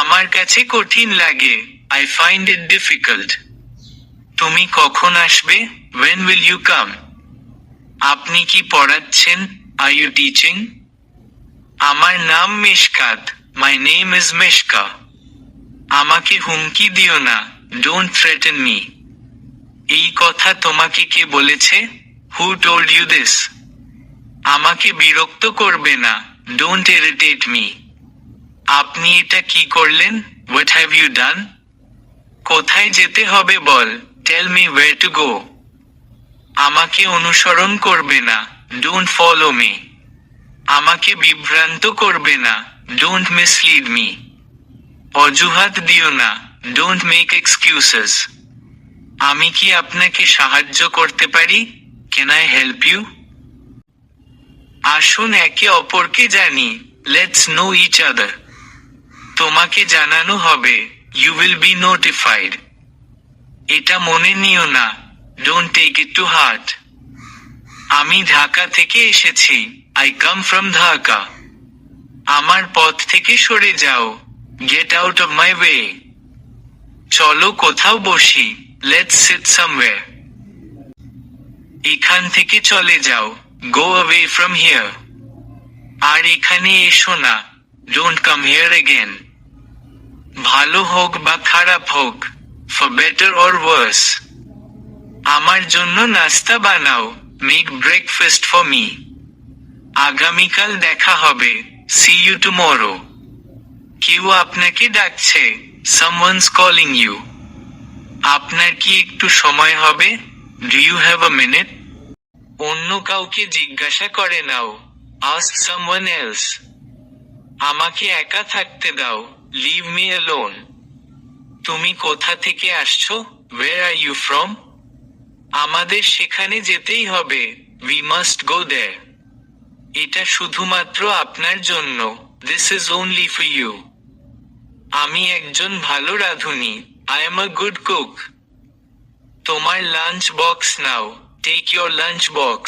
আমার কাছে কঠিন লাগে। I find it difficult. তুমি কখন আসবে? When will you come? আপনি কি পড়াচ্ছেন? Are you teaching? আমার নাম Mishkat. My name is Mishka. আমাকে হুমকি দিও না। Don't threaten me. এই কথা তোমাকে কে বলেছে? Who told you this? আমাকে বিরক্ত করবে না। Don't irritate me. আপনি এটা কি করলেন? What have you done? কোথায় যেতে হবে বল? Tell me where to go. আমাকে অনুসরণ করবে না। Don't follow me. আমাকে বিভ্রান্ত করবে না। Don't mislead me. অজুহাত দিও না। Don't make excuses. আমি কি আপনাকে সাহায্য করতে পারি? Can I help you? আসুন একে অপরকে জানি। Let's know each other. তোমাকে জানানো হবে। You will be notified. এটা মনে নিও না। Don't take it to heart. আমি ঢাকা থেকে এসেছি। I come from Dhaka. আমার পথ থেকে সরে যাও। Get out of my way. চলো কোথাও বসি। Let's sit somewhere. এখান থেকে চলে যাও। Go away from here. আর এখানে এসো না। Don't come here again. ভালো হোক বা খারাপ হোক, for better or worse. আমার জন্য নাস্তা বানাও। Make breakfast for me. আগামীকাল দেখা হবে। See you tomorrow. কেউ আপনাকে ডাকছে। Someone's calling you. আপনার কি একটু সময় হবে? Do you have a minute? অন্য কাউকে জিজ্ঞাসা করে নাও। Ask someone else. আমাকে একা থাকতে দাও। Leave me alone. তুমি কোথা থেকে আসছো? Where are you from? আমাদের সেখানে যেতেই হবে। We must go there. এটা শুধুমাত্র আপনার জন্য। This is only for you. আমি একজন ভালো রাঁধুনি। I am a good cook. তোমার lunch box now. Take your lunch box.